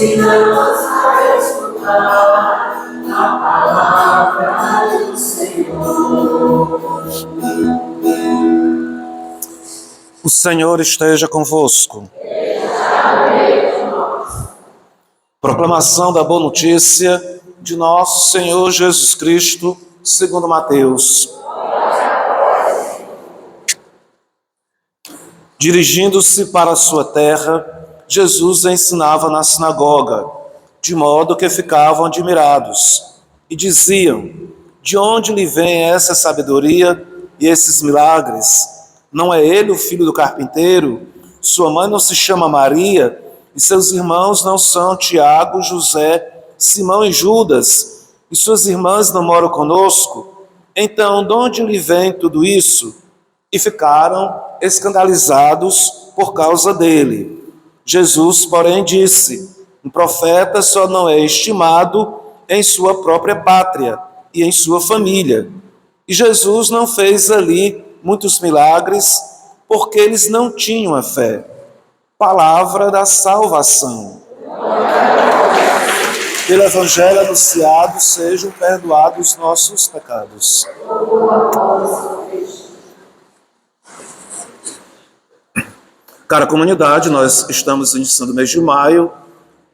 ensina-nos a escutar a palavra do Senhor. O Senhor esteja convosco. Proclamação da boa notícia de nosso Senhor Jesus Cristo, segundo Mateus. Dirigindo-se para a sua terra, Jesus ensinava na sinagoga, de modo que ficavam admirados, e diziam: de onde lhe vem essa sabedoria e esses milagres? Não é ele o filho do carpinteiro? Sua mãe não se chama Maria? E seus irmãos não são Tiago, José, Simão e Judas? E suas irmãs não moram conosco? Então, de onde lhe vem tudo isso? E ficaram escandalizados por causa dele. Jesus, porém, disse: um profeta só não é estimado em sua própria pátria e em sua família. E Jesus não fez ali muitos milagres, porque eles não tinham a fé. Palavra da salvação. Pelo Evangelho anunciado, sejam perdoados nossos pecados. Cara comunidade, nós estamos iniciando o mês de maio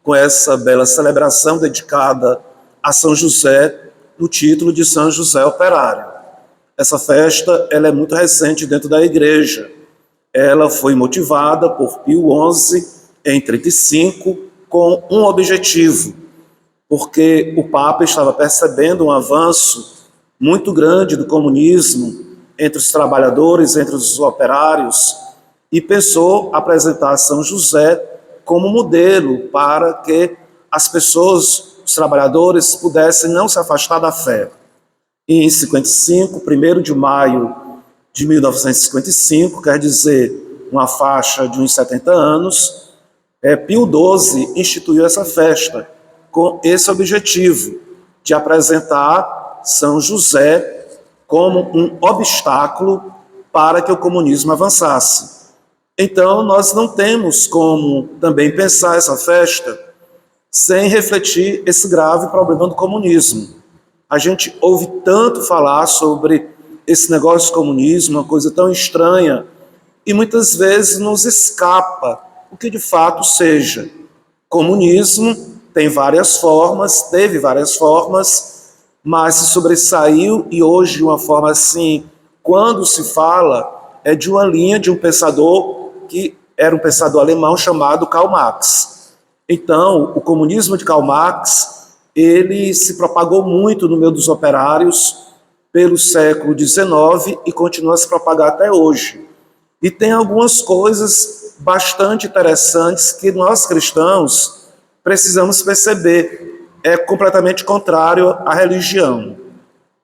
com essa bela celebração dedicada a São José, no título de São José Operário. Essa festa ela é muito recente dentro da igreja. Ela foi motivada por Pio XI em 35 com um objetivo, porque o Papa estava percebendo um avanço muito grande do comunismo entre os trabalhadores, entre os operários, e pensou apresentar São José como modelo para que as pessoas, os trabalhadores, pudessem não se afastar da fé. E em 55, 1º de maio de 1955, quer dizer, uma faixa de uns 70 anos, Pio XII instituiu essa festa com esse objetivo de apresentar São José como um obstáculo para que o comunismo avançasse. Então, nós não temos como também pensar essa festa sem refletir esse grave problema do comunismo. A gente ouve tanto falar sobre esse negócio de comunismo, uma coisa tão estranha, e muitas vezes nos escapa o que de fato seja. Comunismo tem várias formas, teve várias formas, mas se sobressaiu, e hoje de uma forma assim, quando se fala, é de uma linha de um pensador que era um pensador alemão chamado Karl Marx. Então, o comunismo de Karl Marx, ele se propagou muito no meio dos operários pelo século XIX e continua a se propagar até hoje. E tem algumas coisas bastante interessantes que nós cristãos precisamos perceber. É completamente contrário à religião.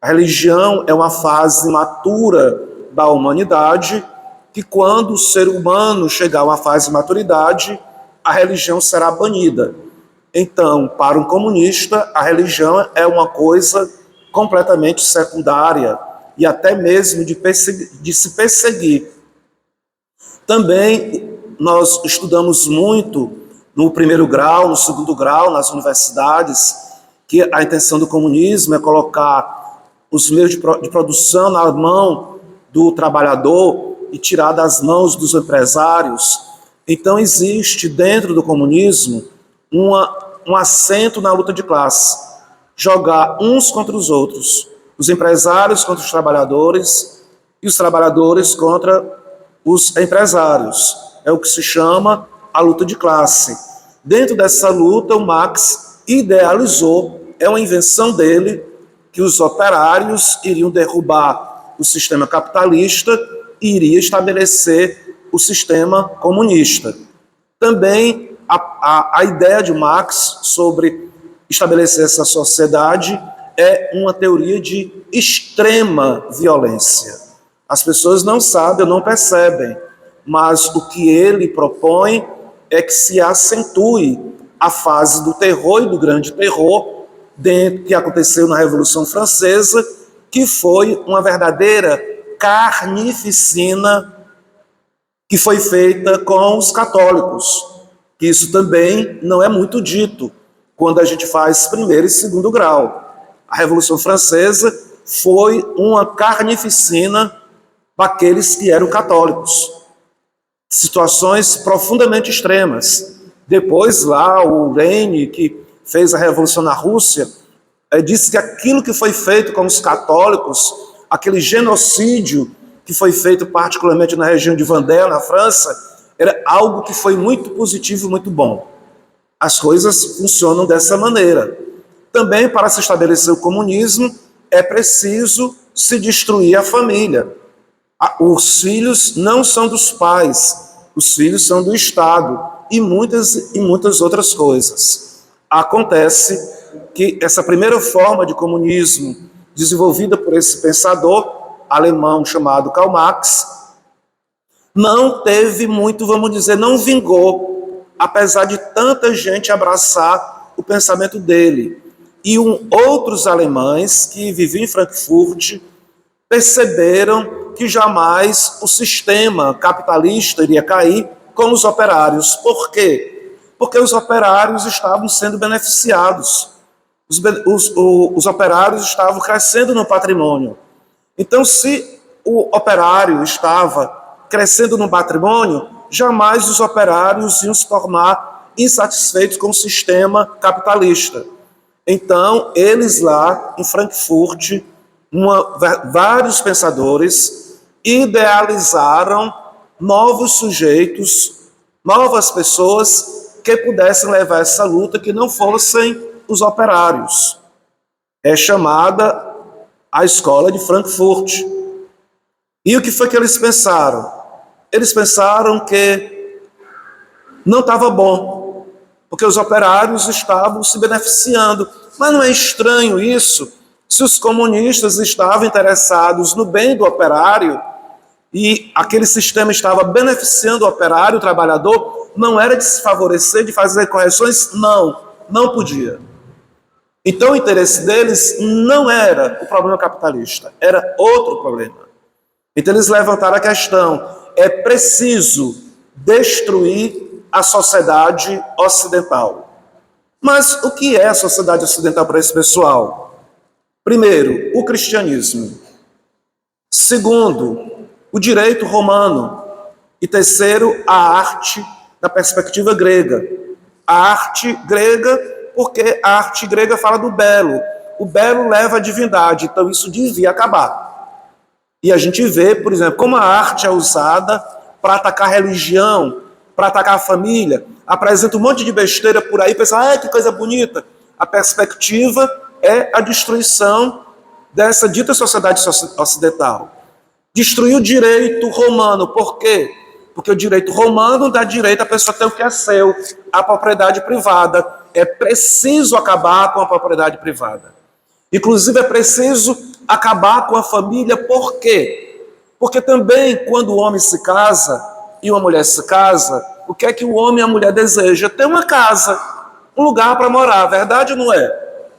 A religião é uma fase matura da humanidade que quando o ser humano chegar a uma fase de maturidade, a religião será banida. Então, para um comunista, a religião é uma coisa completamente secundária e até mesmo de se perseguir. Também nós estudamos muito no 1º grau, no 2º grau, nas universidades, que a intenção do comunismo é colocar os meios de produção na mão do trabalhador e tirar das mãos dos empresários. Então existe dentro do comunismo um assento na luta de classe, jogar uns contra os outros, os empresários contra os trabalhadores e os trabalhadores contra os empresários. É o que se chama a luta de classe. Dentro dessa luta, o Marx idealizou, é uma invenção dele, que os operários iriam derrubar o sistema capitalista e iria estabelecer o sistema comunista. Também a ideia de Marx sobre estabelecer essa sociedade é uma teoria de extrema violência. As pessoas não sabem ou não percebem, mas o que ele propõe é que se acentue a fase do terror e do grande terror que aconteceu na Revolução Francesa, que foi uma verdadeira carnificina que foi feita com os católicos, que isso também não é muito dito quando a gente faz primeiro e segundo grau. A Revolução Francesa foi uma carnificina para aqueles que eram católicos. Situações profundamente extremas. Depois lá o Lenin, que fez a Revolução na Rússia, disse que aquilo que foi feito com os católicos, aquele genocídio que foi feito particularmente na região de Vendée, na França, era algo que foi muito positivo e muito bom. As coisas funcionam dessa maneira. Também, para se estabelecer o comunismo, é preciso se destruir a família. Os filhos não são dos pais, os filhos são do Estado e muitas outras coisas. Acontece que essa primeira forma de comunismo, desenvolvida por esse pensador alemão chamado Karl Marx, não teve muito, vamos dizer, não vingou, apesar de tanta gente abraçar o pensamento dele. E outros alemães que viviam em Frankfurt perceberam que jamais o sistema capitalista iria cair com os operários. Por quê? Porque os operários estavam sendo beneficiados. Os operários estavam crescendo no patrimônio. Então, se o operário estava crescendo no patrimônio, jamais os operários iam se tornar insatisfeitos com o sistema capitalista. Então, eles lá em Frankfurt, vários pensadores idealizaram novos sujeitos, novas pessoas que pudessem levar essa luta que não fossem os operários. É chamada a Escola de Frankfurt. E o que foi que eles pensaram? Eles pensaram que não estava bom, porque os operários estavam se beneficiando. Mas não é estranho isso? Se os comunistas estavam interessados no bem do operário e aquele sistema estava beneficiando o operário, o trabalhador, não era de se favorecer, de fazer correções? Não podia. Então o interesse deles não era o problema capitalista, era outro problema. Então eles levantaram a questão: é preciso destruir a sociedade ocidental. Mas o que é a sociedade ocidental para esse pessoal? Primeiro, o cristianismo. Segundo, o direito romano. E terceiro, a arte da perspectiva grega. A arte grega, porque a arte grega fala do belo. O belo leva a divindade, então isso devia acabar. E a gente vê, por exemplo, como a arte é usada para atacar a religião, para atacar a família. Apresenta um monte de besteira por aí, pensa, que coisa bonita. A perspectiva é a destruição dessa dita sociedade ocidental. Destruir o direito romano. Por quê? Porque o direito romano dá direito à pessoa ter o que é seu, a propriedade privada. É preciso acabar com a propriedade privada. Inclusive, é preciso acabar com a família. Por quê? Porque também, quando o homem se casa e uma mulher se casa, o que é que o homem e a mulher desejam? Ter uma casa, um lugar para morar. Verdade ou não é?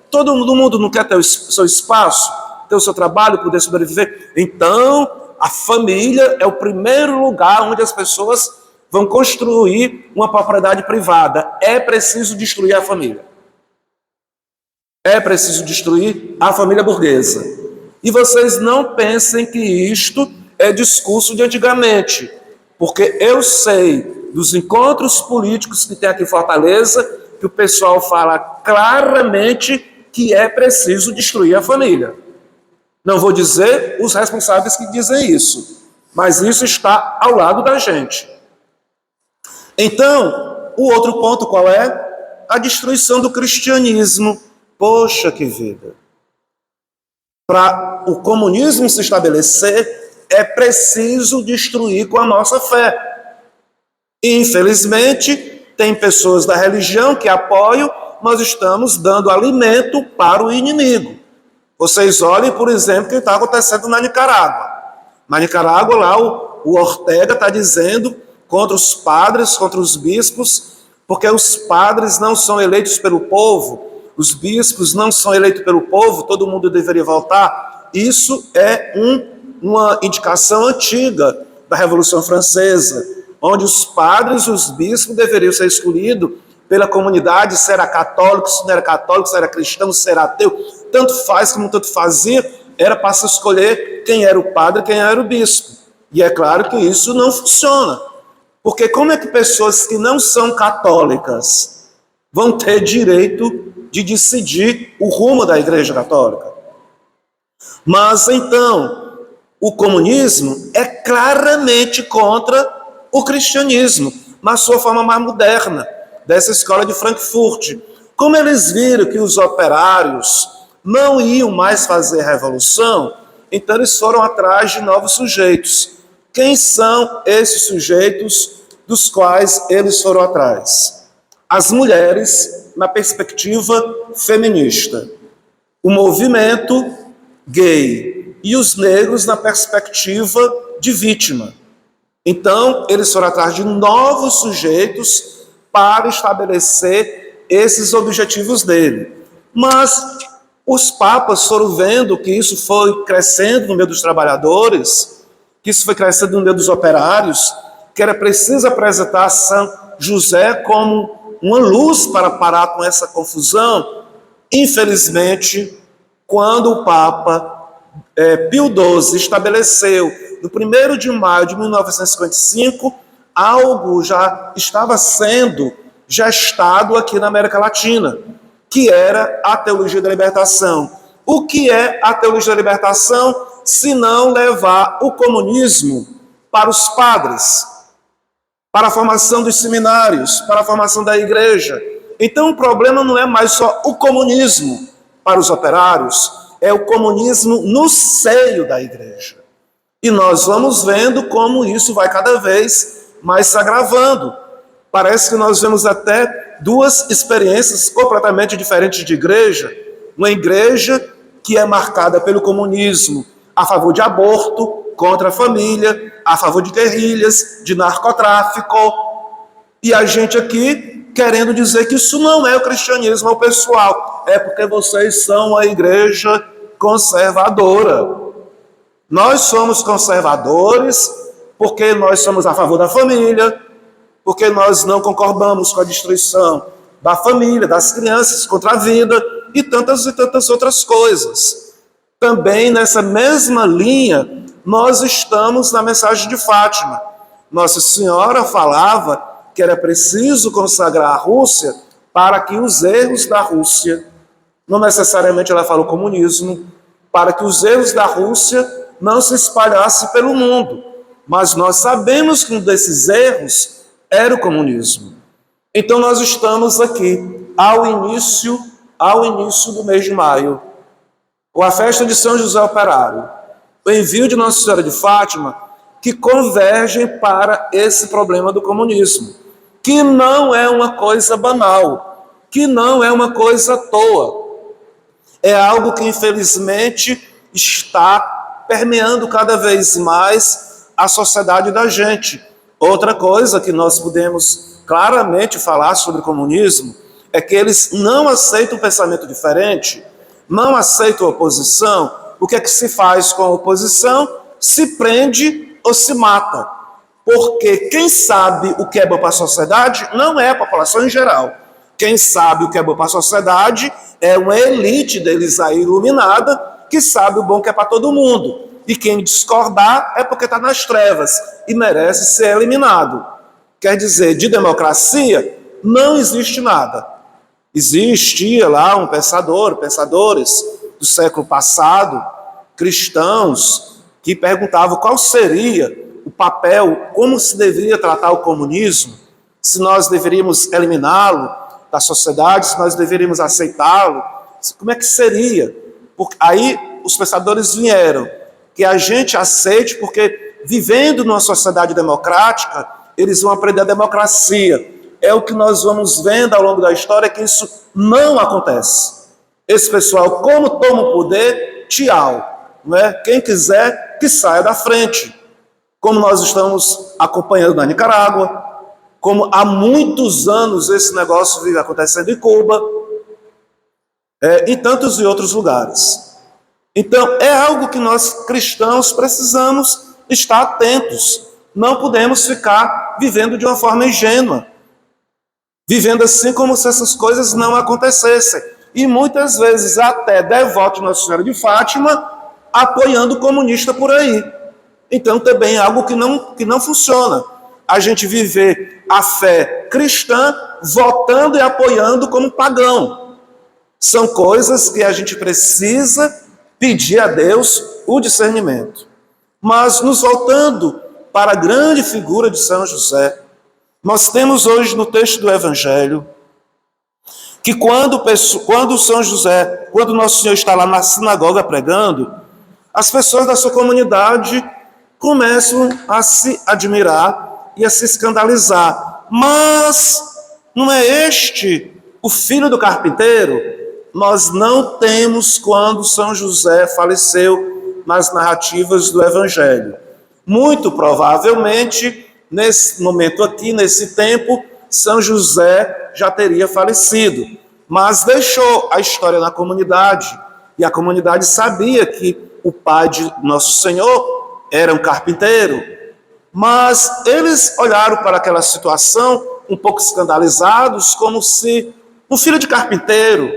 Todo mundo não quer ter o seu espaço, ter o seu trabalho, poder sobreviver. Então, a família é o primeiro lugar onde as pessoas vão construir uma propriedade privada. É preciso destruir a família. É preciso destruir a família burguesa. E vocês não pensem que isto é discurso de antigamente, porque eu sei dos encontros políticos que tem aqui em Fortaleza, que o pessoal fala claramente que é preciso destruir a família. Não vou dizer os responsáveis que dizem isso, mas isso está ao lado da gente. Então, o outro ponto qual é? A destruição do cristianismo. Poxa, que vida! Para o comunismo se estabelecer, é preciso destruir com a nossa fé. E, infelizmente, tem pessoas da religião que apoiam, nós estamos dando alimento para o inimigo. Vocês olhem, por exemplo, o que está acontecendo na Nicarágua. Na Nicarágua, lá, o Ortega está dizendo contra os padres, contra os bispos, porque os padres não são eleitos pelo povo, os bispos não são eleitos pelo povo, todo mundo deveria voltar. Isso é uma indicação antiga da Revolução Francesa, onde os padres e os bispos deveriam ser escolhidos pela comunidade, se era católico, se não era católico, se era cristão, se era ateu, tanto faz como tanto fazia, era para se escolher quem era o padre, quem era o bispo. E é claro que isso não funciona, porque como é que pessoas que não são católicas vão ter direito de decidir o rumo da Igreja Católica? Mas então, o comunismo é claramente contra o cristianismo, na sua forma mais moderna, dessa escola de Frankfurt. Como eles viram que os operários não iam mais fazer revolução, então eles foram atrás de novos sujeitos. Quem são esses sujeitos dos quais eles foram atrás? As mulheres, na perspectiva feminista, o movimento gay e os negros na perspectiva de vítima. Então, eles foram atrás de novos sujeitos para estabelecer esses objetivos dele. Mas os papas foram vendo que isso foi crescendo no meio dos trabalhadores, que isso foi crescendo no meio dos operários, que era preciso apresentar São José como uma luz para parar com essa confusão. Infelizmente, quando o Papa Pio XII estabeleceu, no 1º de maio de 1955, algo já estava sendo gestado aqui na América Latina, que era a teologia da libertação. O que é a teologia da libertação, se não levar o comunismo para os padres, para a formação dos seminários, para a formação da igreja? Então o problema não é mais só o comunismo para os operários, é o comunismo no seio da igreja. E nós vamos vendo como isso vai cada vez mais se agravando. Parece que nós vemos até duas experiências completamente diferentes de igreja. Uma igreja que é marcada pelo comunismo a favor de aborto, contra a família, a favor de guerrilhas, de narcotráfico. E a gente aqui querendo dizer que isso não é o cristianismo, é o pessoal. É porque vocês são a igreja conservadora. Nós somos conservadores porque nós somos a favor da família, porque nós não concordamos com a destruição da família, das crianças, contra a vida e tantas outras coisas. Também nessa mesma linha, nós estamos na mensagem de Fátima. Nossa Senhora falava que era preciso consagrar a Rússia para que os erros da Rússia, não necessariamente ela fala o comunismo, para que os erros da Rússia não se espalhassem pelo mundo. Mas nós sabemos que um desses erros era o comunismo. Então nós estamos aqui ao início do mês de maio, com a festa de São José Operário, o envio de Nossa Senhora de Fátima, que convergem para esse problema do comunismo, que não é uma coisa banal, que não é uma coisa à toa. É algo que infelizmente está permeando cada vez mais a sociedade da gente. Outra coisa que nós podemos claramente falar sobre o comunismo é que eles não aceitam o pensamento diferente, não aceitam a oposição. O que é que se faz com a oposição? Se prende ou se mata. Porque quem sabe o que é bom para a sociedade não é a população em geral. Quem sabe o que é bom para a sociedade é uma elite deles aí iluminada que sabe o bom que é para todo mundo. E quem discordar é porque está nas trevas e merece ser eliminado. Quer dizer, de democracia não existe nada. Existia lá um pensadores do século passado, cristãos, que perguntavam qual seria o papel, como se deveria tratar o comunismo, se nós deveríamos eliminá-lo da sociedade, se nós deveríamos aceitá-lo, como é que seria? Porque aí os pensadores vieram, que a gente aceite, porque vivendo numa sociedade democrática, eles vão aprender a democracia. É o que nós vamos vendo ao longo da história, que isso não acontece. Esse pessoal, como toma o poder, tchau. Não é? Quem quiser, que saia da frente. Como nós estamos acompanhando na Nicarágua, como há muitos anos esse negócio vive acontecendo em Cuba, e tantos e outros lugares. Então, é algo que nós cristãos precisamos estar atentos. Não podemos ficar vivendo de uma forma ingênua, vivendo assim como se essas coisas não acontecessem. E muitas vezes até devoto de Nossa Senhora de Fátima, apoiando o comunista por aí. Então também é algo que não funciona. A gente viver a fé cristã votando e apoiando como pagão. São coisas que a gente precisa pedir a Deus o discernimento. Mas nos voltando para a grande figura de São José, nós temos hoje no texto do Evangelho que quando São José, quando Nosso Senhor está lá na sinagoga pregando, as pessoas da sua comunidade começam a se admirar e a se escandalizar. Mas não é este o filho do carpinteiro? Nós não temos quando São José faleceu nas narrativas do Evangelho. Muito provavelmente, nesse momento aqui, nesse tempo, São José já teria falecido, mas deixou a história na comunidade, e a comunidade sabia que o pai de Nosso Senhor era um carpinteiro, mas eles olharam para aquela situação um pouco escandalizados, como se um filho de carpinteiro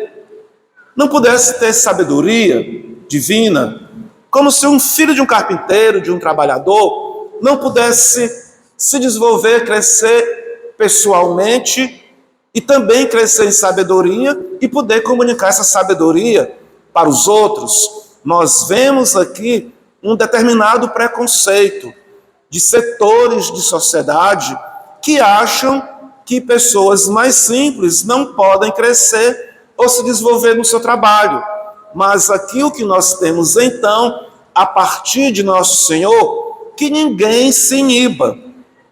não pudesse ter sabedoria divina, como se um filho de um carpinteiro, de um trabalhador, não pudesse se desenvolver, crescer pessoalmente e também crescer em sabedoria e poder comunicar essa sabedoria para os outros. Nós vemos aqui um determinado preconceito de setores de sociedade que acham que pessoas mais simples não podem crescer ou se desenvolver no seu trabalho. Mas aqui o que nós temos então, a partir de Nosso Senhor, que ninguém se iniba,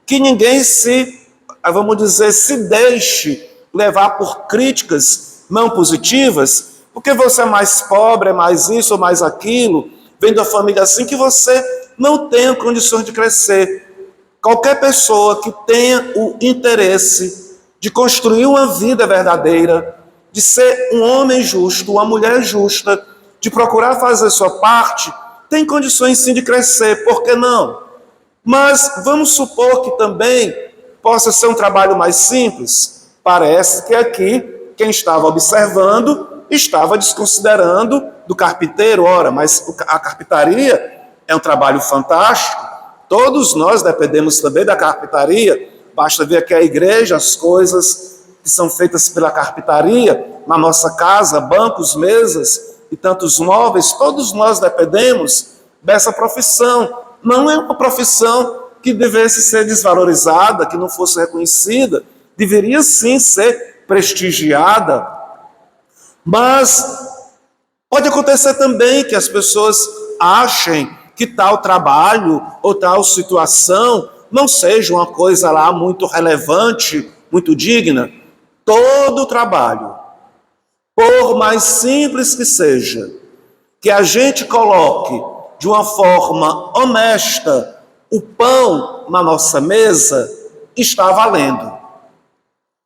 que ninguém se, vamos dizer, se deixe levar por críticas não positivas, porque você é mais pobre, é mais isso ou mais aquilo, vem de uma família assim, que você não tem condições de crescer. Qualquer pessoa que tenha o interesse de construir uma vida verdadeira, de ser um homem justo, uma mulher justa, de procurar fazer sua parte, tem condições sim de crescer, por que não? Mas vamos supor que também possa ser um trabalho mais simples. Parece que aqui, quem estava observando, estava desconsiderando do carpinteiro. Ora, mas a carpintaria é um trabalho fantástico. Todos nós dependemos também da carpintaria. Basta ver aqui a igreja, as coisas que são feitas pela carpintaria, na nossa casa, bancos, mesas e tantos móveis, todos nós dependemos dessa profissão. Não é uma profissão que devesse ser desvalorizada, que não fosse reconhecida, deveria sim ser prestigiada, mas pode acontecer também que as pessoas achem que tal trabalho ou tal situação não seja uma coisa lá muito relevante, muito digna. Todo trabalho, por mais simples que seja, que a gente coloque de uma forma honesta o pão na nossa mesa, está valendo.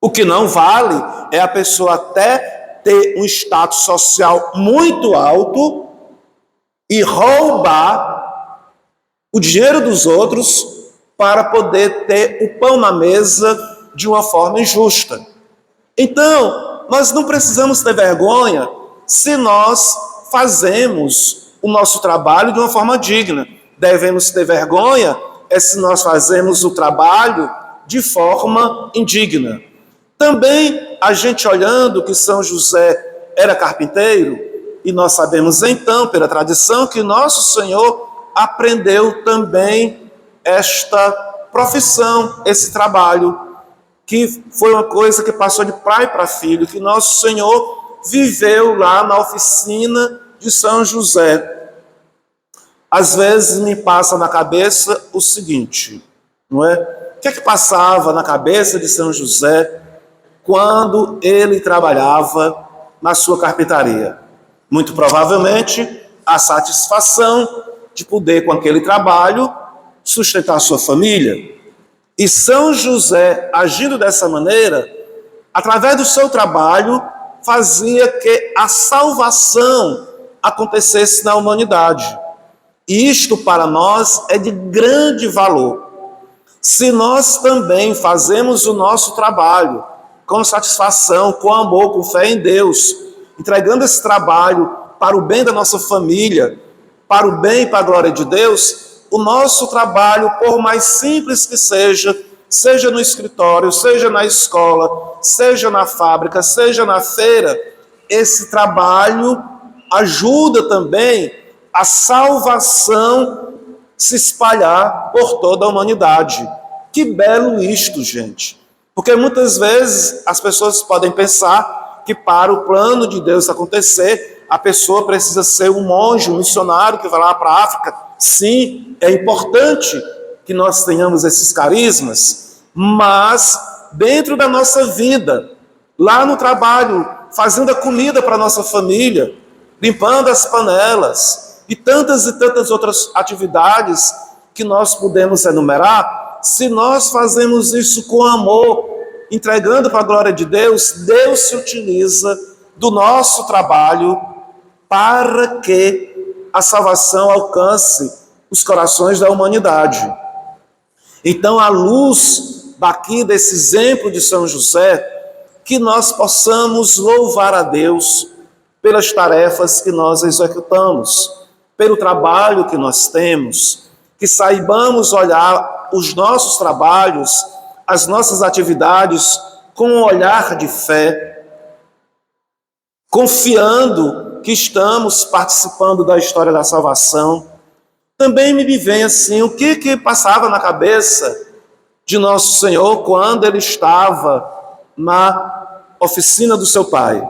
O que não vale é a pessoa até ter um status social muito alto e roubar o dinheiro dos outros para poder ter o pão na mesa de uma forma injusta. Então, nós não precisamos ter vergonha se nós fazemos o nosso trabalho de uma forma digna. Devemos ter vergonha se nós fazemos o trabalho de forma indigna. Também a gente olhando que São José era carpinteiro, e nós sabemos então, pela tradição, que Nosso Senhor aprendeu também esta profissão, esse trabalho, que foi uma coisa que passou de pai para filho, que Nosso Senhor viveu lá na oficina de São José. Às vezes me passa na cabeça o seguinte, não é? O que é que passava na cabeça de São José quando ele trabalhava na sua carpintaria? Muito provavelmente a satisfação de poder, com aquele trabalho, sustentar a sua família. E São José, agindo dessa maneira, através do seu trabalho, fazia que a salvação acontecesse na humanidade. E isto para nós é de grande valor. Se nós também fazemos o nosso trabalho com satisfação, com amor, com fé em Deus, entregando esse trabalho para o bem da nossa família, para o bem e para a glória de Deus, o nosso trabalho, por mais simples que seja, seja no escritório, seja na escola, seja na fábrica, seja na feira, esse trabalho ajuda também a salvação se espalhar por toda a humanidade. Que belo isto, gente! Porque muitas vezes as pessoas podem pensar que para o plano de Deus acontecer, a pessoa precisa ser um monge, um missionário que vai lá para a África. Sim, é importante que nós tenhamos esses carismas, mas dentro da nossa vida, lá no trabalho, fazendo a comida para a nossa família, limpando as panelas e tantas outras atividades que nós podemos enumerar, se nós fazemos isso com amor, entregando para a glória de Deus, Deus se utiliza do nosso trabalho para que a salvação alcance os corações da humanidade. Então, à luz daqui desse exemplo de São José, que nós possamos louvar a Deus pelas tarefas que nós executamos, pelo trabalho que nós temos, que saibamos olhar os nossos trabalhos, as nossas atividades com um olhar de fé, confiando que estamos participando da história da salvação. Também me vem assim, o que passava na cabeça de nosso Senhor quando ele estava na oficina do seu pai.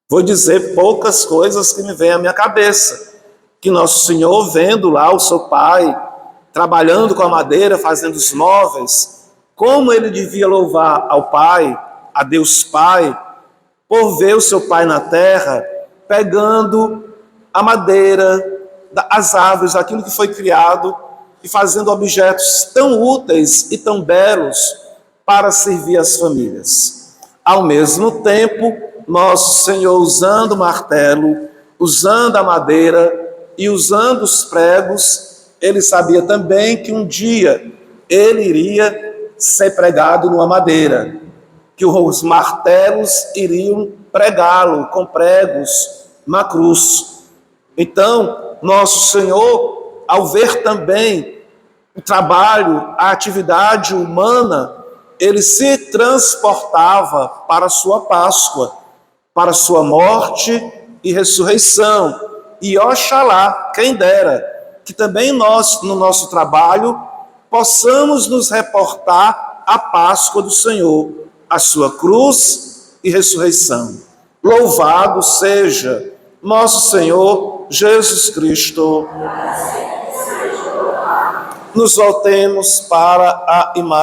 Vou dizer poucas coisas que me vêm à minha cabeça. Que nosso Senhor, vendo lá o seu pai, trabalhando com a madeira, fazendo os móveis, como ele devia louvar ao Pai, a Deus Pai, por ver o seu pai na terra, pegando a madeira, as árvores, aquilo que foi criado, e fazendo objetos tão úteis e tão belos para servir as famílias. Ao mesmo tempo, nosso Senhor, usando o martelo, usando a madeira e usando os pregos, ele sabia também que um dia ele iria ser pregado numa madeira, que os martelos iriam pregá-lo com pregos na cruz. Então, nosso Senhor, ao ver também o trabalho, a atividade humana, ele se transportava para a sua Páscoa, para a sua morte e ressurreição. E oxalá, quem dera, que também nós, no nosso trabalho, possamos nos reportar à Páscoa do Senhor, a sua cruz e ressurreição. Louvado seja nosso Senhor Jesus Cristo. Nos voltemos para a imagem